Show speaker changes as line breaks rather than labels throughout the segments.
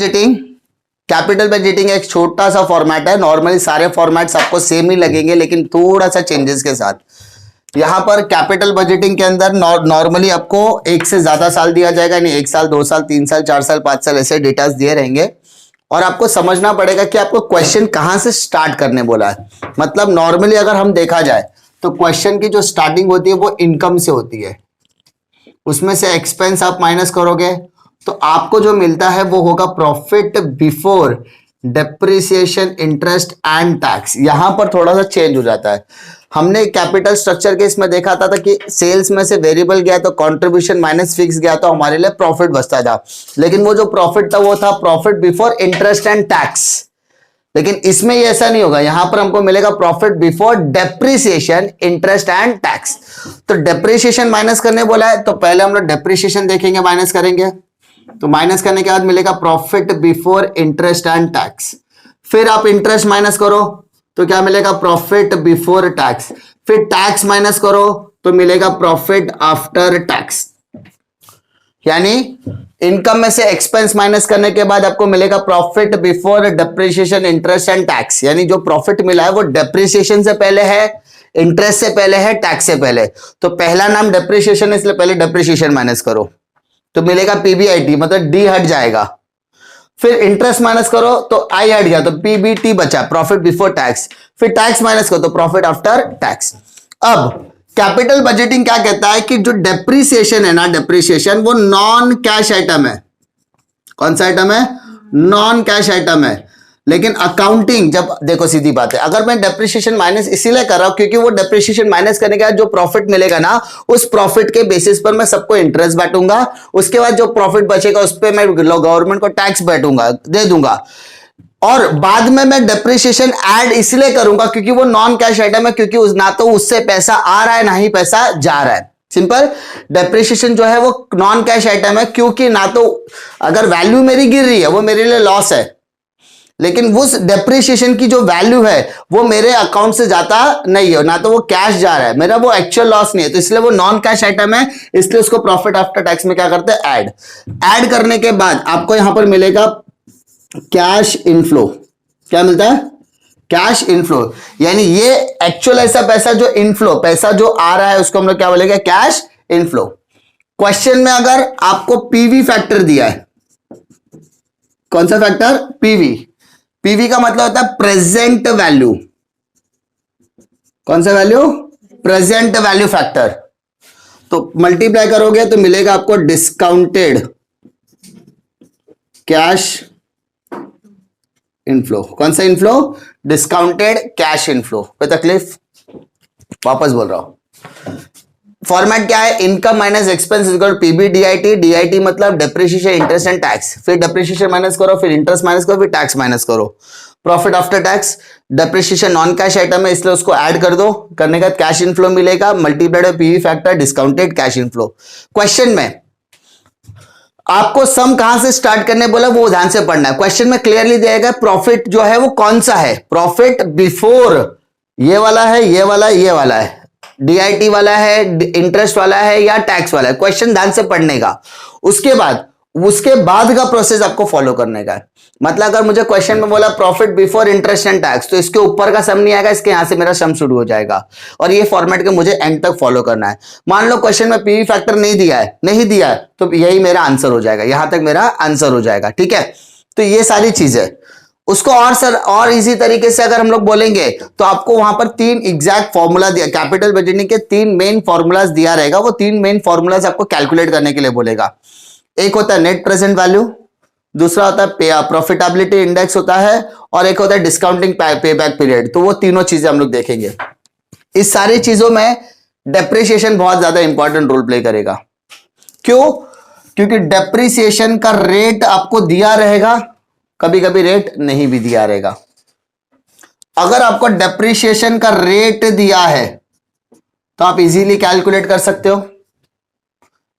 Budgeting, capital budgeting एक छोटा सा फॉर्मेट है। नॉर्मली सारे फॉर्मेट्स आपको सेम ही लगेंगे, लेकिन थोड़ा सा चेंजेस के साथ। यहां पर कैपिटल बजटिंग के अंदर नॉर्मली आपको एक से ज्यादा साल दिया जाएगा, यानी 1 साल, 2 साल, 3 साल, 4 साल, 5 साल ऐसे डेटास दिए रहेंगे। और आपको समझना पड़ेगा कि आपको क्वेश्चन कहां से स्टार्ट करने बोला है। मतलब नॉर्मली अगर हम देखा जाए तो क्वेश्चन की जो स्टार्टिंग होती है वो इनकम से होती है, उसमें से एक्सपेंस आप माइनस करोगे तो आपको जो मिलता है वो होगा profit before depreciation, interest and tax. यहां पर थोड़ा सा चेंज हो जाता है। हमने कैपिटल स्ट्रक्चर के इसमें देखा था कि सेल्स में से वेरिएबल गया तो कंट्रीब्यूशन माइनस फिक्स गया तो हमारे लिए प्रॉफिट बचता था, लेकिन वो जो प्रॉफिट था वो था profit before interest and tax. लेकिन इसमें ये ऐसा नहीं होगा, यहां पर हमको मिलेगा profit before depreciation, interest and tax. तो डेप्रिसिएशन माइनस करने बोला है तो पहले हम लोग डेप्रिसिएशन देखेंगे, माइनस करेंगे। तो माइनस करने के बाद मिलेगा profit before interest and tax. फिर आप इंटरेस्ट माइनस करो तो क्या मिलेगा, प्रॉफिट बिफोर टैक्स। फिर टैक्स माइनस करो तो मिलेगा प्रॉफिट आफ्टर टैक्स। यानी इनकम में से एक्सपेंस माइनस करने के बाद आपको मिलेगा profit before depreciation, interest and tax. यानी जो प्रॉफिट मिला है वो डेप्रिसिएशन से पहले है, इंटरेस्ट से पहले है, टैक्स से पहले। तो पहला नाम डेप्रिसिएशन है, इसलिए पहले डेप्रिसिएशन माइनस करो तो मिलेगा पीबीआईटी, मतलब डी हट जाएगा। फिर इंटरेस्ट माइनस करो तो आई हट गया तो पीबीटी बचा, प्रॉफिट बिफोर टैक्स। फिर टैक्स माइनस करो तो प्रॉफिट आफ्टर टैक्स। अब कैपिटल बजटिंग क्या कहता है कि जो डेप्रिसिएशन है ना, डेप्रिसिएशन वो नॉन कैश आइटम है। कौन सा आइटम है? नॉन कैश आइटम है। लेकिन अकाउंटिंग, जब देखो सीधी बात है, अगर मैं डेप्रिसिएशन माइनस इसीलिए कर रहा हूं क्योंकि वो डेप्रिसिएशन माइनस करने के बाद जो प्रॉफिट मिलेगा ना, उस प्रॉफिट के बेसिस पर मैं सबको इंटरेस्ट बांटूंगा। उसके बाद जो प्रॉफिट बचेगा उस पर मैं गवर्नमेंट को टैक्स बांटूंगा, दे दूंगा। और बाद में मैं डेप्रिसिएशन ऐड इसलिए करूंगा क्योंकि वो नॉन कैश आइटम है, क्योंकि ना तो उससे पैसा आ रहा है ना ही पैसा जा रहा है। सिंपल, डेप्रिसिएशन जो है वो नॉन कैश आइटम है, क्योंकि ना तो अगर वैल्यू मेरी गिर रही है वो मेरे लिए लॉस है, लेकिन उस डेप्रिसिएशन की जो वैल्यू है वो मेरे अकाउंट से जाता नहीं है, ना तो वो कैश जा रहा है, मेरा वो एक्चुअल लॉस नहीं है, तो इसलिए वो नॉन कैश आइटम है। इसलिए उसको प्रॉफिट आफ्टर टैक्स में क्या करते हैं, ऐड करने के बाद आपको यहां पर मिलेगा कैश इनफ्लो। क्या मिलता है? Cash inflow. यानी ये एक्चुअल ऐसा पैसा जो इनफ्लो, पैसा जो आ रहा है उसको हम लोग क्या बोलेंगे, कैश इनफ्लो। क्वेश्चन में अगर आपको पीवी फैक्टर दिया है, कौन सा फैक्टर? पीवी। पीवी का मतलब होता है प्रेजेंट वैल्यू। कौन सा वैल्यू? Present value factor. तो मल्टीप्लाई करोगे तो मिलेगा आपको डिस्काउंटेड कैश इनफ्लो। कौन सा इनफ्लो? Discounted cash inflow. कोई तकलीफ? वापस बोल रहा हूं, फॉर्मेट क्या है? Income minus expense equal PBDIT. DIT मतलब डेप्रिसिएशन, इंटरेस्ट एंड टैक्स। फिर डेप्रिसिएशन माइनस करो, फिर इंटरेस्ट माइनस करो, फिर टैक्स माइनस करो। Profit after tax, depreciation non cash item है इसलिए उसको ऐड कर दो, करने का कैश इनफ्लो मिलेगा, multiplied by PV factor, discounted cash inflow. Question में आपको सम कहां से स्टार्ट करने बोला वो ध्यान से पढ़ना है। क्वेश्चन में क्लियरली दिया गया प्रॉफिट जो है वो कौन सा है, प्रॉफिट बिफोर ये वाला है, ये वाला है, ये वाला है, डीआईटी वाला है, इंटरेस्ट वाला है या टैक्स वाला है। क्वेश्चन ध्यान से पढ़ने का, उसके बाद का प्रोसेस आपको फॉलो करने का है। मतलब अगर मुझे क्वेश्चन में बोला profit before interest and tax, तो इसके ऊपर का सम नहीं आएगा, इसके यहां से मेरा सम शुरू हो जाएगा। और ये फॉर्मेट के मुझे एंड तक फॉलो करना है। मान लो क्वेश्चन में पीवी फैक्टर नहीं दिया है तो यही मेरा आंसर हो जाएगा, यहां तक मेरा आंसर हो जाएगा। ठीक है, तो ये सारी चीजें उसको और इजी तरीके से अगर हम लोग बोलेंगे तो आपको वहां पर 3 एग्जैक्ट फॉर्मूला दिया, कैपिटल बजटिंग के 3 मेन फॉर्मूलाज दिया रहेगा। वो 3 मेन फॉर्मूलाज आपको कैलकुलेट करने के लिए बोलेगा। एक होता है नेट प्रेजेंट वैल्यू, दूसरा होता है प्रॉफिटेबिलिटी इंडेक्स होता है, और एक होता है डिस्काउंटिंग पेबैक पीरियड। तो वो तीनों चीजें हम लोग देखेंगे। इस सारी चीजों में डेप्रिसिएशन बहुत ज्यादा इंपॉर्टेंट रोल प्ले करेगा। क्यों? क्योंकि डेप्रिसिएशन का रेट आपको दिया रहेगा, कभी कभी रेट नहीं भी दिया रहेगा। अगर आपको डेप्रिसिएशन का रेट दिया है तो आप इजीली कैलकुलेट कर सकते हो,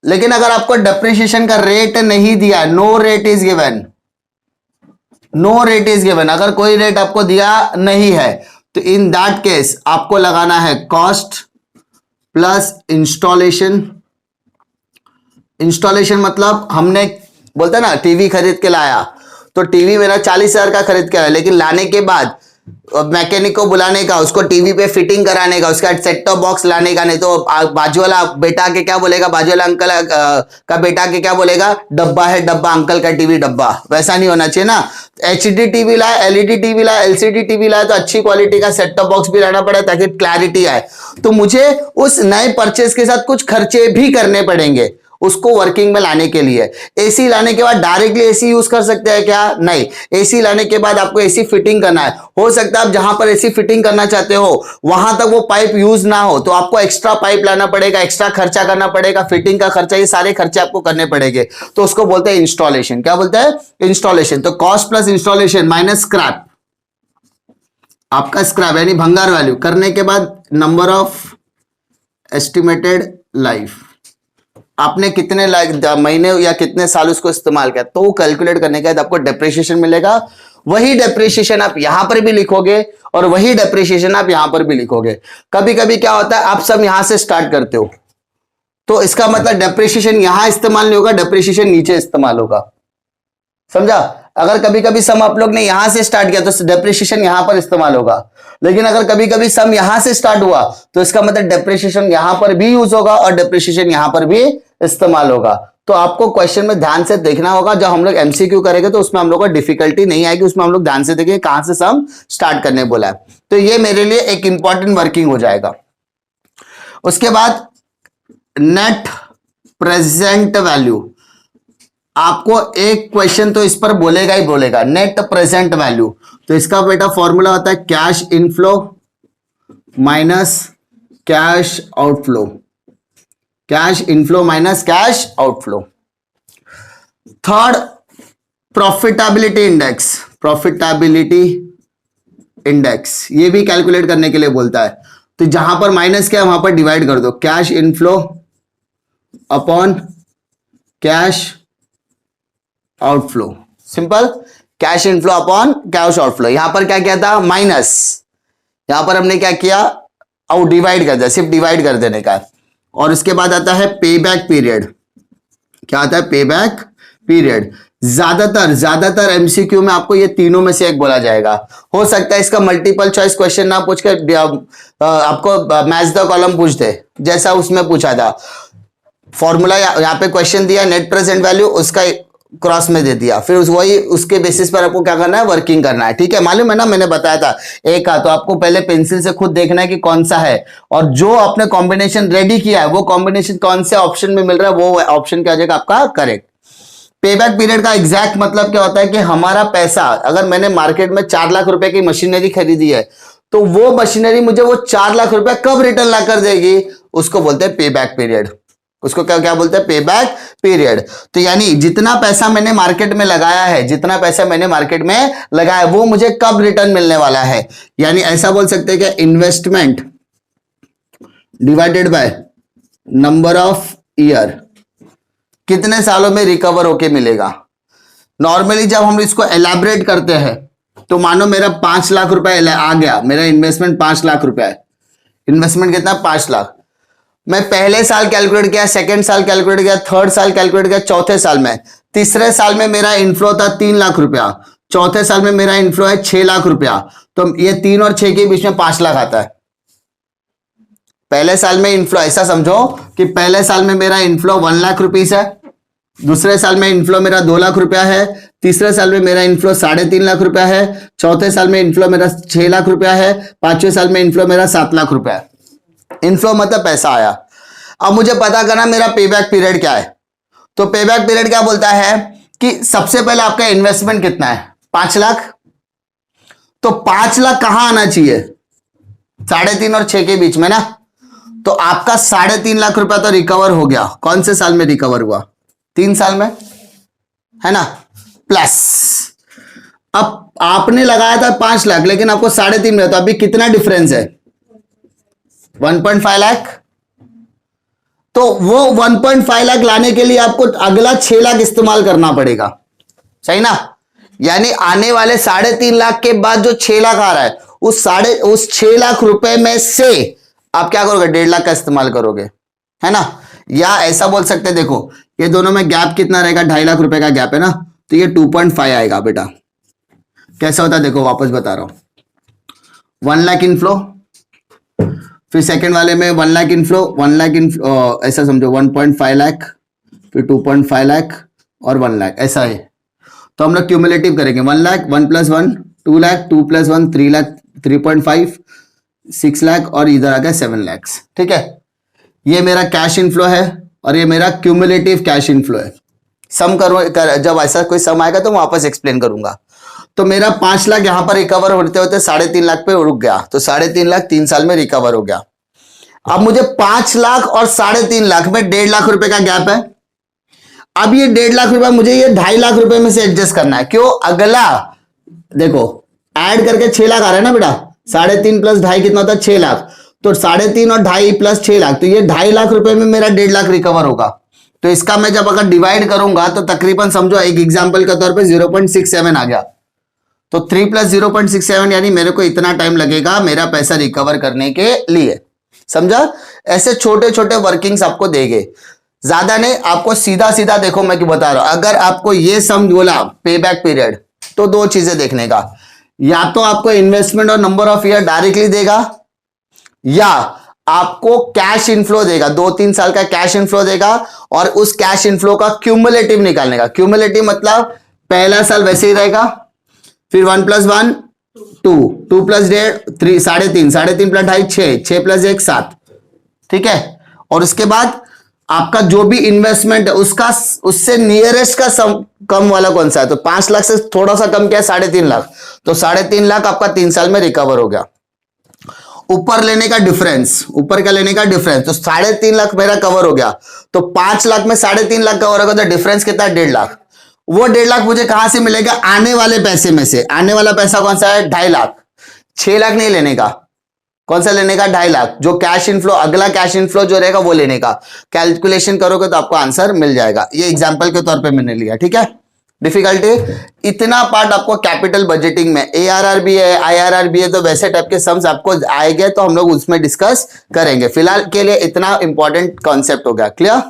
लेकिन अगर आपको डेप्रिसिएशन का रेट नहीं दिया, no rate is given, no rate is given, अगर कोई रेट आपको दिया नहीं है तो इन दैट केस आपको लगाना है कॉस्ट प्लस इंस्टॉलेशन। इंस्टॉलेशन मतलब हमने बोलते ना टीवी खरीद के लाया तो टीवी मेरा 40,000 का खरीद के आया, लेकिन लाने के बाद मैकेनिक को बुलाने का, उसको टीवी पे फिटिंग कराने का, उसका सेट टॉप बॉक्स लाने का, नहीं तो बाजू वाला बेटा के क्या बोलेगा, बाजू वाला अंकल का बेटा के क्या बोलेगा, डब्बा है डब्बा, अंकल का टीवी डब्बा। वैसा नहीं होना चाहिए ना। एचडी टीवी लाए, एलईडी टीवी लाए, एलसीडी टीवी लाए तो अच्छी क्वालिटी का सेट टॉप बॉक्स भी लाना पड़े ताकि क्लैरिटी आए। तो मुझे उस नए परचेज के साथ कुछ खर्चे भी करने पड़ेंगे उसको वर्किंग में लाने के लिए। एसी लाने के बाद डायरेक्टली एसी यूज कर सकते हैं क्या? नहीं, एसी लाने के बाद आपको एसी फिटिंग करना है। हो सकता है आप जहां पर एसी फिटिंग करना चाहते हो वहां तक वो पाइप यूज ना हो, तो आपको एक्स्ट्रा पाइप लाना पड़ेगा, एक्स्ट्रा खर्चा करना पड़ेगा, फिटिंग का खर्चा, ये सारे खर्चे आपको करने पड़ेंगे। तो उसको बोलते हैं इंस्टॉलेशन। क्या बोलते हैं? इंस्टॉलेशन। तो cost plus installation minus scrap, आपका स्क्रैप यानी भंगार वैल्यू करने के बाद नंबर ऑफ एस्टिमेटेड लाइफ, आपने कितने महीने या कितने साल उसको इस्तेमाल किया, तो कैलकुलेट करने के बाद आपको डेप्रिसिएशन मिलेगा। वही डेप्रिसिएशन आप यहां पर भी लिखोगे और वही डेप्रिसिएशन आप यहां पर भी लिखोगे। कभी कभी क्या होता है, आप सब यहां से स्टार्ट करते हो तो इसका मतलब डेप्रिसिएशन यहां इस्तेमाल नहीं होगा, डेप्रिसिएशन नीचे इस्तेमाल होगा। समझा? अगर कभी कभी सम आप लोग ने यहां से स्टार्ट किया तो डेप्रिसिएशन यहां पर इस्तेमाल होगा, लेकिन अगर कभी कभी सम यहां से स्टार्ट हुआ तो इसका मतलब डेप्रिसिएशन यहां पर भी यूज होगा और डेप्रिसिएशन यहां पर भी इस्तेमाल होगा। तो आपको क्वेश्चन में ध्यान से देखना होगा। जब हम लोग एमसीक्यू करेंगे तो उसमें हम लोग को डिफिकल्टी नहीं आएगी, उसमें हम लोग ध्यान से देखेंगे कहां से सम स्टार्ट करने बोला है। तो ये मेरे लिए एक इंपॉर्टेंट वर्किंग हो जाएगा। उसके बाद नेट प्रेजेंट वैल्यू, आपको एक क्वेश्चन तो इस पर बोलेगा ही बोलेगा, नेट प्रेजेंट वैल्यू। तो इसका बेटा फॉर्मूला होता है cash inflow minus cash outflow, cash inflow minus cash outflow. Third, profitability index, profitability index ये भी कैलकुलेट करने के लिए बोलता है। तो जहां पर माइनस क्या है वहां पर डिवाइड कर दो, cash inflow upon cash outflow. Simple, cash inflow upon cash outflow. यहां पर क्या किया था? माइनस, यहां पर हमने क्या किया? आउट डिवाइड कर दिया, सिर्फ डिवाइड कर देने का। और उसके बाद आता है पे बैक पीरियड। क्या आता है? पे बैक पीरियड। ज्यादातर एमसीक्यू में आपको ये तीनों में से एक बोला जाएगा। हो सकता है इसका मल्टीपल चॉइस क्वेश्चन ना पूछ कर आपको मैच द कॉलम पूछ दे, जैसा उसमें पूछा था। फॉर्मूला यहाँ पे क्वेश्चन दिया, नेट प्रेजेंट वैल्यू उसका क्रॉस में दे दिया, फिर वही उसके बेसिस पर आपको क्या करना है? वर्किंग करना है। ठीक है, मालूम है ना, मैंने बताया था एक का। तो आपको पहले पेंसिल से खुद देखना है कि कौन सा है, और जो आपने कॉम्बिनेशन रेडी किया है वो कॉम्बिनेशन कौन से ऑप्शन में मिल रहा है, वो ऑप्शन क्या हो जाएगा आपका करेक्ट। पेबैक पीरियड का एग्जैक्ट मतलब क्या होता है कि हमारा पैसा, अगर मैंने मार्केट में 4 लाख रुपए की मशीनरी खरीदी है तो वो मशीनरी मुझे वो 4 लाख रुपए कब रिटर्न ला कर देगी, उसको बोलते हैं पेबैक पीरियड। उसको क्या क्या बोलते हैं? Payback period. तो यानी जितना पैसा मैंने मार्केट में लगाया है, जितना पैसा मैंने मार्केट में लगाया वो मुझे कब रिटर्न मिलने वाला है। यानी ऐसा बोल सकते हैं कि investment divided by number of year, कितने सालों में रिकवर होके मिलेगा। नॉर्मली जब हम इसको एलैबोरेट करते हैं तो मानो मेरा 5 लाख रुपए आ गया, मेरा इन्वेस्टमेंट 5 लाख रुपए है। इन्वेस्टमेंट कितना? 5 लाख। मैं पहले साल कैलकुलेट किया, सेकंड साल कैलकुलेट किया, थर्ड साल कैलकुलेट किया, चौथे साल में, तीसरे साल में मेरा इनफ्लो था 3 लाख रुपया, चौथे साल में मेरा इनफ्लो है 6 लाख रुपया। तो ये 3 और 6 के बीच में 5 लाख आता है। पहले साल में इनफ्लो, ऐसा समझो कि पहले साल में मेरा इनफ्लो 1 लाख रुपीस है, दूसरे साल में इनफ्लो मेरा 2 लाख रुपया है, तीसरे साल में मेरा इनफ्लो 3.5 लाख रुपया है, चौथे साल में इनफ्लो मेरा 6 लाख रुपया है, पांचवें साल में इनफ्लो मेरा 7 लाख रुपया है। इनफ्लो मतलब पैसा आया। अब मुझे पता करना मेरा पेबैक पीरियड क्या है। तो पेबैक पीरियड क्या बोलता है कि सबसे पहले आपका इन्वेस्टमेंट कितना है? 5 लाख। तो 5 लाख कहां आना चाहिए? 3.5 और 6 के बीच में ना। तो आपका 3.5 लाख रुपया तो रिकवर हो गया। कौन से साल में रिकवर हुआ? 3 साल में, है ना। प्लस अब आपने लगाया था 5 लाख लेकिन आपको 3.5 मिला, तो अभी कितना डिफरेंस है? 1.5 लाख। तो वो 1.5 लाख लाने के लिए आपको अगला 6 लाख इस्तेमाल करना पड़ेगा, सही ना। यानी आने वाले 3.5 लाख के बाद जो 6 लाख आ रहा है उस 6 लाख रुपए में से आप क्या करोगे? 1.5 लाख का इस्तेमाल करोगे, है ना। या ऐसा बोल सकते हैं, देखो ये दोनों में गैप कितना रहेगा? 2.5 लाख रुपए का गैप है ना। तो ये 2.5 आएगा बेटा। कैसा होता है देखो, वापस बता रहा हूं। 1 लाख इनफ्लो, फिर सेकंड वाले में 1 लाख इनफ्लो, 1 लाख इनफ्लो, ऐसा समझो 1.5 लाख, फिर 2.5 लाख और 1 लाख, ऐसा है। तो हम लोग क्यूमुलेटिव करेंगे 1 लाख, 1 + 1 2 लाख, 2 + 1 3 लाख, 3.5 6 लाख और इधर आ गया 7 लाख। ठीक है, ये मेरा कैश इनफ्लो है और ये मेरा क्यूमुलेटिव कैश इनफ्लो है। सम करो जब ऐसा कोई सम आएगा तो वापस एक्सप्लेन करूंगा। तो मेरा 5 लाख यहां पर रिकवर होते होते 3.5 लाख पे रुक गया, तो 3.5 लाख 3 साल में रिकवर हो गया। अब मुझे 5 लाख और 3.5 लाख में 1.5 लाख रुपए का गैप है। अब ये 1.5 लाख रुपए मुझे ये 2.5 लाख रुपए में से एडजस्ट करना है। क्यों? अगला देखो ऐड करके 6 लाख आ रहा है ना बेटा, 3.5 + 2.5 कितना होता है? 6 लाख। तो 3.5 और 2.5 + 6 लाख, तो ये 2.5 लाख रुपए में मेरा 1.5 लाख रिकवर होगा। तो इसका मैं जब अगर डिवाइड करूंगा तो तकरीबन समझो एक एग्जांपल के तौर पे 0.67 आ गया। तो 3 + 0.67 यानी मेरे को इतना टाइम लगेगा मेरा पैसा रिकवर करने के लिए। समझा? ऐसे छोटे छोटे वर्किंग्स आपको देंगे, ज्यादा नहीं, आपको सीधा सीधा देखो मैं क्यों बता रहा हूं। अगर आपको ये सम बोला पे बैक पीरियड, तो दो चीजें देखने का, या तो आपको इन्वेस्टमेंट और नंबर ऑफ ईयर डायरेक्टली देगा, या आपको कैश इनफ्लो देगा, 2-3 साल का कैश इनफ्लो देगा और उस कैश इनफ्लो का क्यूमुलेटिव निकालने का। क्यूमुलेटिव मतलब पहला साल वैसे ही रहेगा, फिर 1 + 1 2, 2 + 1.5 3, 3.5, 3.5 + 2.5 6, 6 + 1 7। ठीक है, और उसके बाद आपका जो भी इन्वेस्टमेंट है उसका उससे नियरेस्ट का कम वाला कौन सा है? तो 5 लाख से थोड़ा सा कम क्या है? 3.5 लाख। तो 3.5 लाख आपका 3 साल में रिकवर हो गया। ऊपर लेने का डिफरेंस, ऊपर का लेने का डिफरेंस, तो 3.5 लाख मेरा कवर हो गया। तो 5 लाख में 3.5 लाख कवर होगा, तो डिफरेंस कितना है? 1.5 लाख। वो 1.5 लाख मुझे कहां से मिलेगा? आने वाले पैसे में से। आने वाला पैसा कौन सा है? 2.5 लाख। 6 लाख नहीं लेने का, कौन सा लेने का? 2.5 लाख। जो कैश इनफ्लो, अगला कैश इनफ्लो जो रहेगा वो लेने का। कैलकुलेशन करोगे तो आपको आंसर मिल जाएगा। ये एग्जांपल के तौर पे मैंने लिया। ठीक है, डिफिकल्टी इतना पार्ट आपको कैपिटल बजटिंग में, ARR भी है, IRR भी है, तो वैसे टाइप के सम्स आपको आएंगे तो हम लोग उसमें डिस्कस करेंगे। फिलहाल के लिए इतना इंपॉर्टेंट कॉन्सेप्ट हो गया। क्लियर?